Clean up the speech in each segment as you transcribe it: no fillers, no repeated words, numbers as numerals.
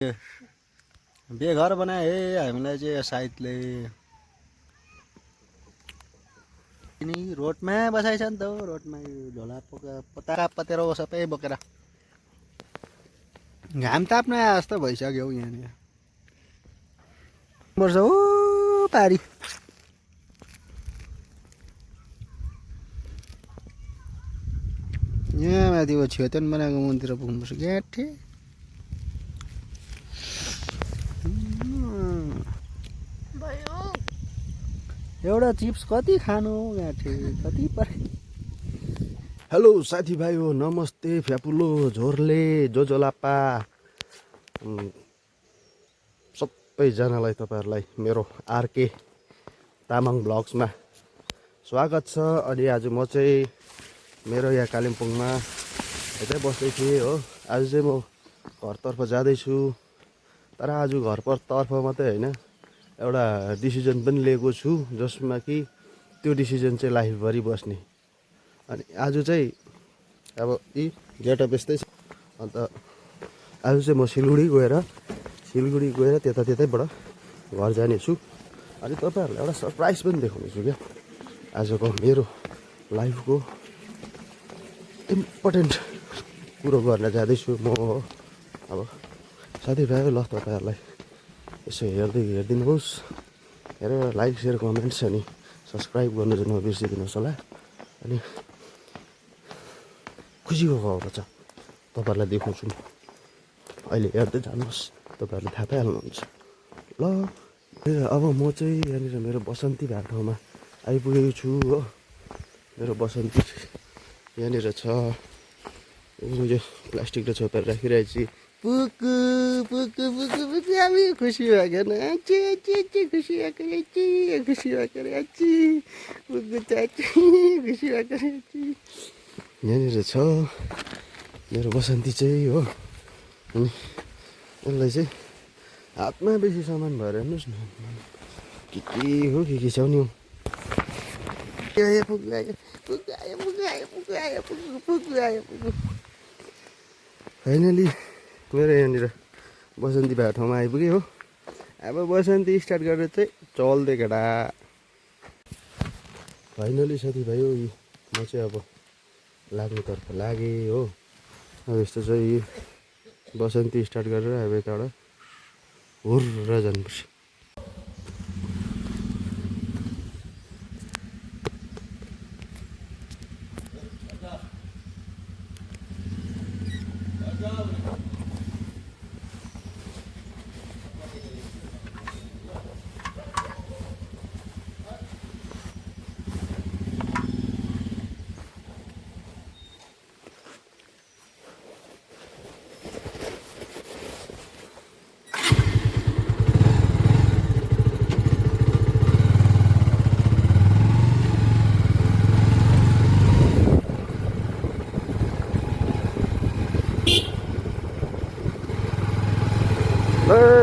बेघर बनाए है हामीलाई चाहिँ साइतले नि रोडमा बसाइछ नि त रोडमा झोला पता पतेरो सबै बोकेर घाम ताप्न आए जस्तो भइसक्यो हौ यहाँनिर वर्ष हो पारी यहाँ माथि छेतन बनाएको मन्दिर पुग्नुपर्छ ग्याठे एउटा चिप्स कति खानु गाँठे कति परे। हेलो साथीभाइ हो नमस्ते फ्यापुलो झोरले जोजोलापा सबैजनालाई तपाईँहरूलाई मेरो आरके तामाङ ब्लग्समा स्वागत छ। अनि आज म चाहिँ मेरो यहाँ कालिम्पोङमा यतै बस्दै थिएँ हो। आज चाहिँ म घरतर्फ जाँदैछु, तर आज घरतर्फ मात्रै होइन एउटा डिसिजन पनि लिएको छु जसमा कि त्यो डिसिजन चाहिँ लाइफभरि बस्ने। अनि आज चाहिँ अब यी गेटअप यस्तै छ। अन्त आज चाहिँ म सिलगढी गएर त्यतैबाट घर जानेछु। अनि तपाईँहरूलाई एउटा सरप्राइज पनि देखाउनेछु क्या। आजको मेरो लाइफको इम्पोर्टेन्ट कुरो गर्न जाँदैछु म हो। अब साथीभाइ ल तपाईँहरूलाई यसो हेरिदिनुहोस्, हेरेर लाइक सेयर कमेन्ट्स अनि सब्सक्राइब गर्नु चाहिँ नबिर्सिदिनुहोस् होला। अनि खुसीको खबर छ तपाईँहरूलाई देखाउँछु म, अहिले हेर्दै जानुहोस्, तपाईँहरूले थाहा पाइहाल्नुहुन्छ ल। अब म चाहिँ यहाँनिर मेरो बसन्ती भएको ठाउँमा आइपुगेको छु हो। मेरो बसन्ती यहाँनिर छ। यो प्लास्टिकले छोपेर राखिरहेको छु। पुकु पुकु पुकु पुकु हामी खुसी भएको न खुसी भएको खुसी भएको पुकु चाची खुसी भएको यहाँनिर छ मेरो बसन्ती चाहिँ हो। अनि यसलाई चाहिँ हातमा बेसी सामान भएर हेर्नुहोस् न के हो के छ नि हौ। पुगु आयो पुगु आयो पुगु आयो पुगु आयो पुगु पुगु आयो पुगु। फाइनली मेरो यहाँनिर बसन्ती भएको ठाउँमा आइपुगेँ हो। अब बसन्ती स्टार्ट गरेर चाहिँ चल्दै केटा। फाइनली साथीभाइ हो म चाहिँ अब लाग्नेतर्फ लागेँ हो। अब यस्तो चाहिँ बसन्ती स्टार्ट गरेर अब यताबाट हुर्र जानुपर्छ।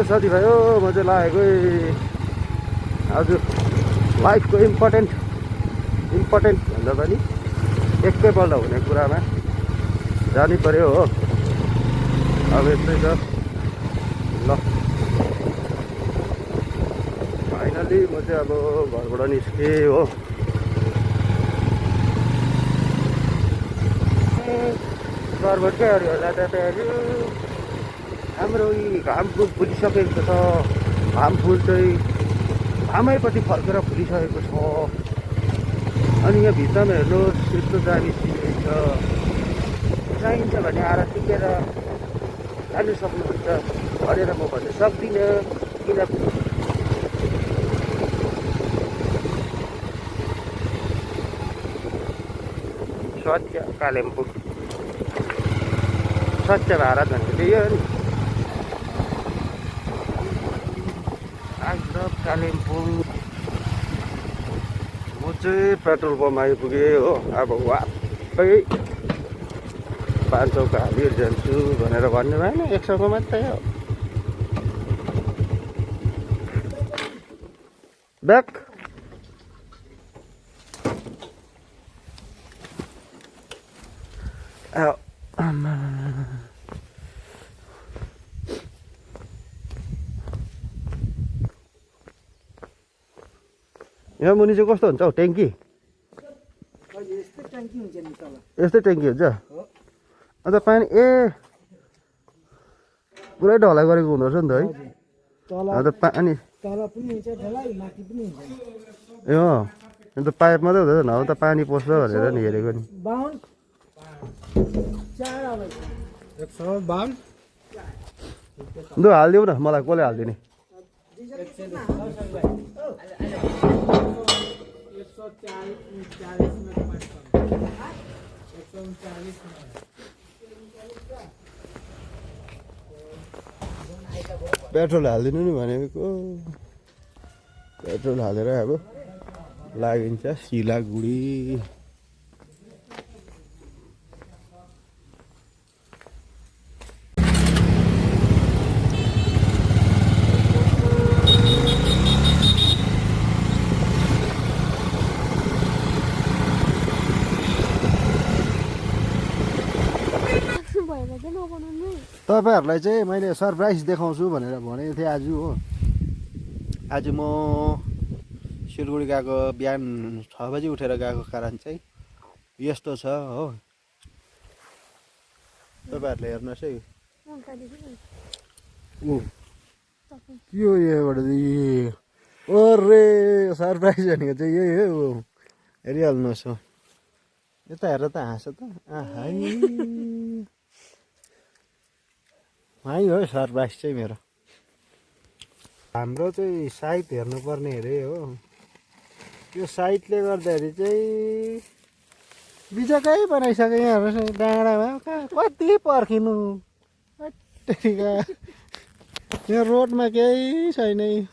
साथीभाइ हो म चाहिँ लागेको आज लाइफको इम्पोर्टेन्ट भन्दा पनि एकैपल्ट हुने कुरामा जानै पर्यो हो। अब यस्तै छ ल। फाइनली म चाहिँ अब घरबाट निस्केँ हो। घरबाट क्या होला तपाईँहरू हाम्रो यी घाम फुलिसकेको छ। घाम फुल चाहिँ घामैपट्टि फर्केर फुलिसकेको छ। अनि यहाँ भित्तामा हेर्नुहोस् यस्तो दामी सिनेरी छ। चाहिन्छ भने आएर टिकेर जानु सक्नुहुन्छ भनेर म भन्न सक्दिनँ किन स्वच्छ कालिम्पोङ स्वच्छ भारत भनेको यो नि। कालिम्पोङ म चाहिँ पेट्रोल पम्प आइपुगेँ हो। अब वापै 500 को हालिएर जान्छु भनेर भन्नु भएन, 100 को मात्रै हो। ब्याक यहाँ मुनि चाहिँ कस्तो हुन्छ हौ ट्याङ्की यस्तै ट्याङ्की हुन्छ अन्त पानी पुरै ढलाइ गरेको हुँदो रहेछ नि त है अन्त पानी ए अन्त पाइप मात्रै हुँदैन नभए त पानी पस्छ भनेर नि हेरेको नि लु हालिदिऊ न मलाई कसले हालिदिने पेट्रोल हालिदिनु नि भनेको पेट्रोल हालेर अब लागिन्छ सिलागुडी तपाईँहरूलाई चाहिँ मैले सरप्राइज देखाउँछु भनेर भनेको थिएँ आज हो आज म सिलगढी गएको बिहान 6 बजी उठेर गएको कारण चाहिँ यस्तो छ हो तपाईँहरूले हेर्नुहोस् है के हो यहाँबाट ओरे सरप्राइज भनेको चाहिँ यही हो हेरिहाल्नुहोस् हो यता हेरेर त हाँस त हो सरप्राइज चाहिँ मेरो हाम्रो चाहिँ साइट हेर्नुपर्ने अरे हो यो साइटले गर्दाखेरि चाहिँ बिजकै बनाइसक्यो यहाँ हेर्नुहोस् डाँडामा कति पर्खिनु यहाँ रोडमा केही छैन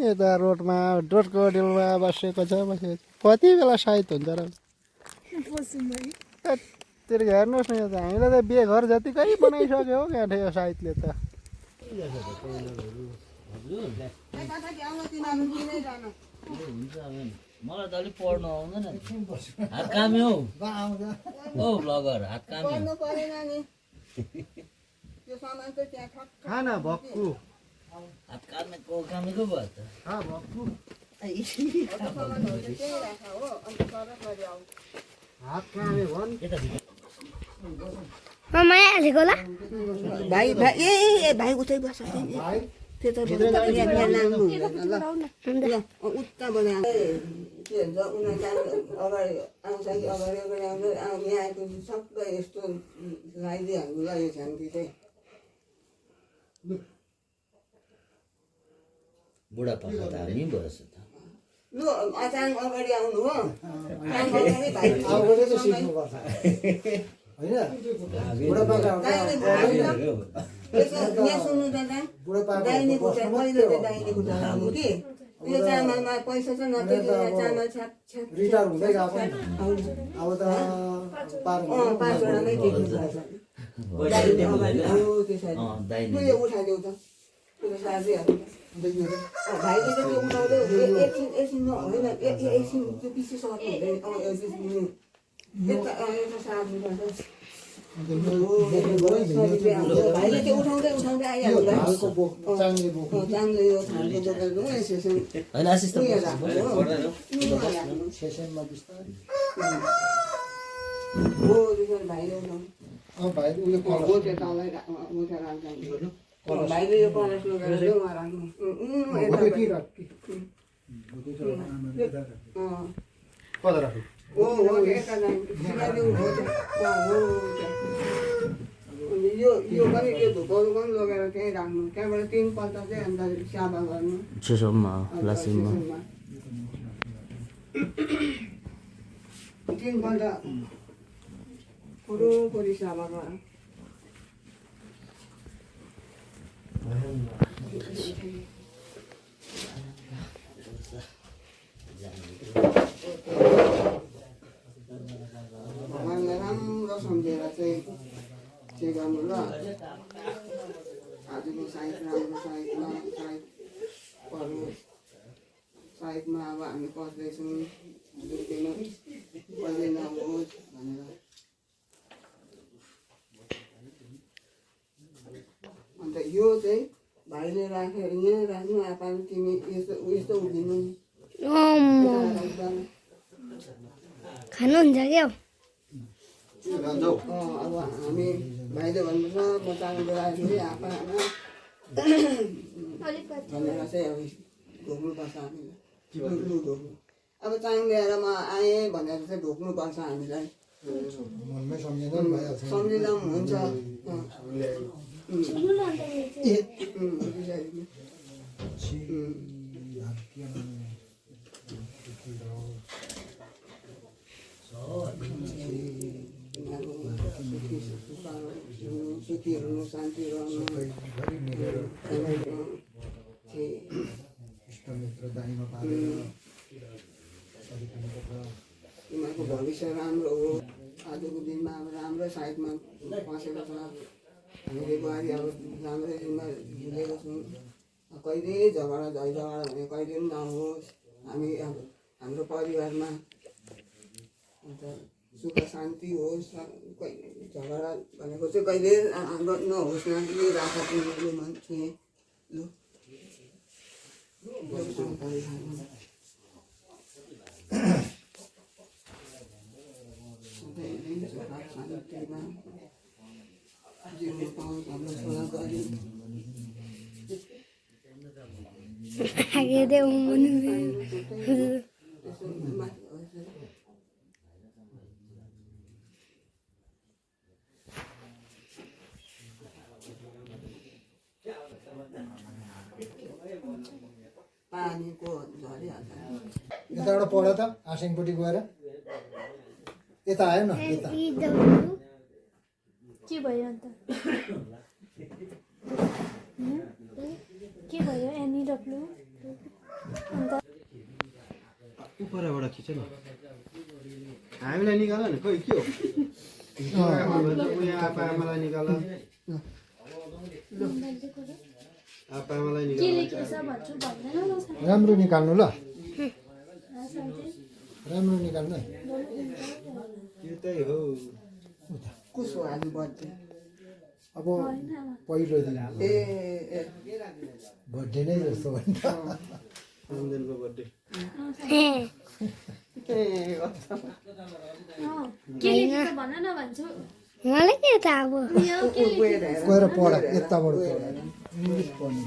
यता रोडमा रोडको डेलमा बसेको छ कति बेला साइट हुन्छ र त्यसले हेर्नुहोस् न यो त हामीलाई त बेघर जतिकै बनाइसक्यो हो क्या यो साइटले त मलाई त अलिक पढ्नु आउँदैन हात कामे हौ ब्लगर हात कामे खाना भक्कु हात कामेको कामेको भयो त हात कामे भन् माया हालेको होला भाइ भाइ उतै बस त्यो त यहाँ नाम्नु हुँदैन ल उता बनाए के भन्छ उनीहरू अगाडि आउँछ कि अगाडि अगाडि आउँछ यहाँ आएपछि सबै यस्तो लगाइदिइहाल्नु ल यो छ्याङ्की चाहिँ बुढापाका त हामी बस त लु अचानक अगाडि आउनु हो यहाँ सुन्नु दादा दाहिने खुट्टा पहिलो चाहिँ दाहिने खुट्टा लाउनु कि यो चामलमा पैसा छ नत्र चामल छ्याप छ्याप रिटायर हुँदै गएको अब त 5 वटामै टेक्नुपर्छ दाहिने उठाइदेऊ त त्यो साझैहरू भाइले चाहिँ त्यो उठाउँदै एकछिन होइन एकछिन त्यो पछि सर्नु हुँदैन यता सार्नुपर्छ भाइले त्यो उठाउँदै उठाउँदै आइहाल्नु चाङ्ले यो खालको बोकेको भाइले उठाउनु भाइले यो कलस लगेर राख्नु कता राख्नु यो पनि त्यो धुपाउनु पनि लगेर त्यहीँ राख्नु त्यहाँबाट 3 पल्ट चाहिँ अन्त स्याबा गर्नु चिसोमा लासिममा 3 पल्ट पुरोपुरी स्याबा गर भगवान्लाई राम्रो सम्झेर चाहिँ के गर्नु ल आजको साइड राम्रो साइडमा साइड पढ्नुहोस् साइडमा अब हामी पढ्दैछौँ दुख्दैन कहिले नहोस् भनेर अन्त यो चाहिँ भाइले राखेर यहाँ राख्नु आपाले तिमी यस्तो यस्तो उभिनु खानुहुन्छ क्या अब हामी भाइले भन्नुपर्छ म चाङले राखेँ आप्पा आमा भनेर चाहिँ अब ढोक्नुपर्छ हामीलाई ढोक्नु अब चाङ ल्याएर म आएँ भनेर चाहिँ ढोक्नुपर्छ हामीलाई सम्झिँदा पनि हुन्छ सुखी हुनु शान्ति रहनु तिमीहरूको भविष्य राम्रो हो आजको दिनमा अब राम्रो साइडमा बसेको छ हामीले बुहारी अब राम्रै दिनमा हिँडेको छौँ कहिले झगडा झैझगडा भने कहिले पनि नहोस् हामी अब हाम्रो परिवारमा अन्त सुख शान्ति होस् कहिले झगडा भनेको चाहिँ कहिले हाम्रो नहोस् न कि राखा तिमीले मान्छे लु शान्तिमा जिउनु पाउँछ हाम्रो छोरा गरी पानीको झरिहाल्छ यताबाट पढ त आसिङपट्टि गएर यता आयो न यता के भयो अन्त के भयो एनइडब्ल्यू अन्त उपरबाट खिच न हामीलाई निकाल न खोइ के हो आप्पा आमालाई निकाल आप्पा आमालाई के निकाल लेखेछ भन्छु भन्दैन राम्रो निकाल्नु ल राम्रो निकाल्नु यो त्यही हो कसो हाल्नु बर्थडे अब पहिलो दिन ए बर्थडे नै जस्तो हो नि त रञ्जनको बर्थडे के लेखेछ भन न भन्छु मलाई के थाहा अब गएर पढ यताबाट पढ इङ्ग्लिस पढ्नु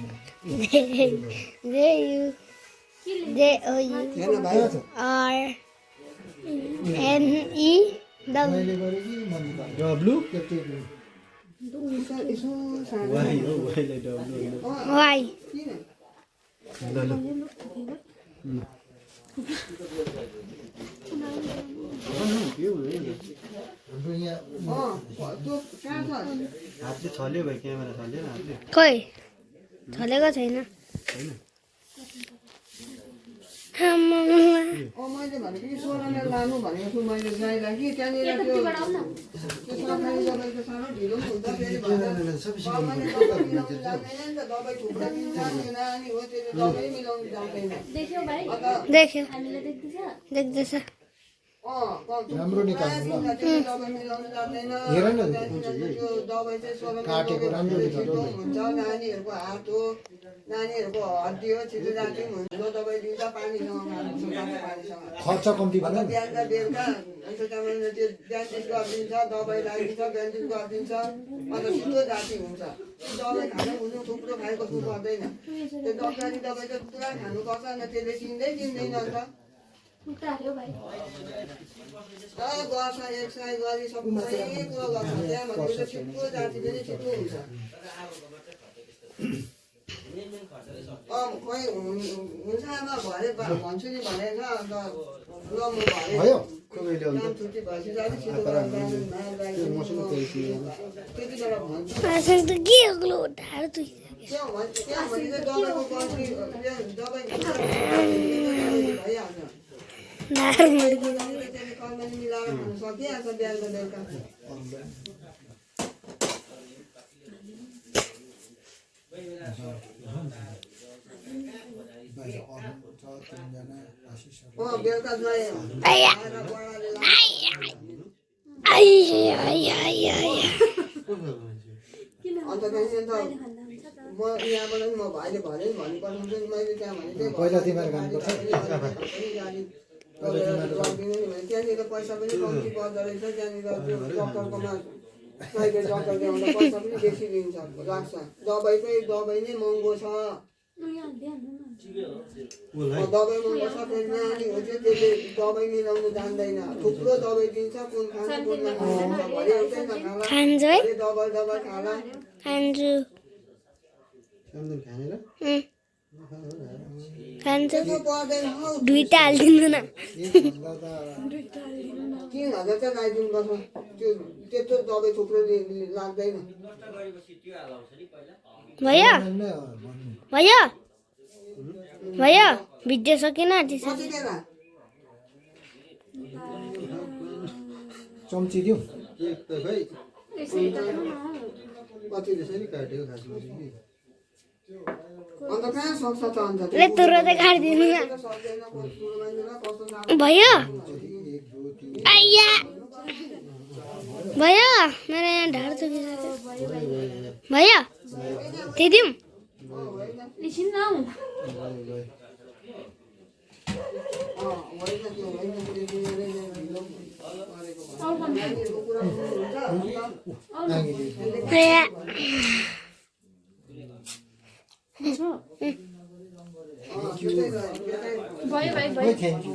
मैले गरेँ कि मम्मी डब्लु केटी यसो सानो वाइ हो वाइलाई डब्लु वाइ किन ल ल हाम्रो यहाँ त्यो कहाँ छ हातले छल्यो भाइ क्यामेरा छल्यो हातले खोइ छलेको छैन मैले भनेको कि सोह्रले लानु भनेको छु मैले गाईलाई कि त्यहाँनिर त्यो सरकारी दबाईको सानो ढिलो पनि हुन्छ फेरि गभर्मेन्टले दबाई मिलाउनु जान्दैन नि त दबाई थुप्रो दिन्छ यो नानी हो त्यसले दबाई मिलाउनु जान्दैन देख्यौ भाइ देख्यो हामीले देख्दैछ देख्दैछ राम्रो निकाल्नु ल त्यसले दबाई मिलाउनु जान्दैन हेर न त्यो दबाई चाहिँ काटेको राम्रो निकाल्नु हुन्छ नानीहरूको हात हो नानीहरूको हड्डी हो छिटो जाति पनि हुन्छ दबाई दिन्छ पानीसँग पानीसँग खर्च कम्ती अन्त भएन बिहान बेलुका अन्त तपाईँले त्यो ब्यान्डेज गरिदिन्छ दबाई लगाइदिन्छ ब्यान्डेज गरिदिन्छ अन्त छिटो जाति हुन्छ दबाई खानु हुनु थुप्रो खाएको छु पर्दैन त्यो डक्टरी दबाई त पुरा खानुपर्छ अन्त त्यसले चिन्दै चिन्दैन अन्त खुट्टा हाल्यो भाइ गर्छ एक्सर्साइज गरी सबै कुरो गर्छ त्यहाँ भनेपछि छिटो जाति पनि छिटो हुन्छ खोइ हुन्छ आमा भरे भन्छु नि भनेको छ अन्त ल म भयो काम छुट्टी भएपछि चाहिँ अलिक छिटो गरेर त्यति बेला भन्छु आसँग त के अग्लो ढाड दुखिसक्यो त्यहाँ भने चाहिँ दबाईको कन्ट्री दबाई भइहाल्छ ढाड मड्कियो कलमानी मिलाएर खानु सकिहाल्छ बिहानको बेलुका बाहिर अरू छ तिनजना आशिषहरू बेलुका चाहिँ किन अन्त त्यहाँदेखि त म यहाँबाट नि म भाइले भने नि भनी पठाउँछु नि मैले त्यहाँ भने चाहिँ पहिला तिमीहरू गर्नुपर्छ। त्यहाँनिर पैसा पनि कम्ती पर्दो रहेछ त्यहाँनिर त्यो डक्टरकोमा प्राइभेट डक्टर ल्याउँदा पैसा पनि बेसी लिन्छ लाग्छ दबाईकै दबाई नै महँगो छ यहाँ ध्यान हुनु दबाई महँगो छ फेरि नानी हो चाहिँ त्यसले दबाई मिलाउनु जान्दैन थुप्रो दबाई दिन्छ कुन खानु कुन नखानु भरे एउटै नखाला खान्छु है डबल डबल खाला खान्छु खान्छु त्यो पर्दैन हौ दुईटा हालिदिनु न 3000 चाहिँ लगाइदिनु पर्छ त्यो त्यत्रो दबाई थुप्रो लाग्दैन भयो भयो भयो भिडियो सकिन आँटिसक्यो कति बेला चम्ची दिउँ कति अन्त कहाँ सक्छ त अन्त ले तुरन्तै काटिदिनु न भयो आइया भयो मेरो यहाँ ढाड दुखिसक्यो भयो दिदिउँ एकछिन न हौ। भयो भयो भयो थ्याङ्क यू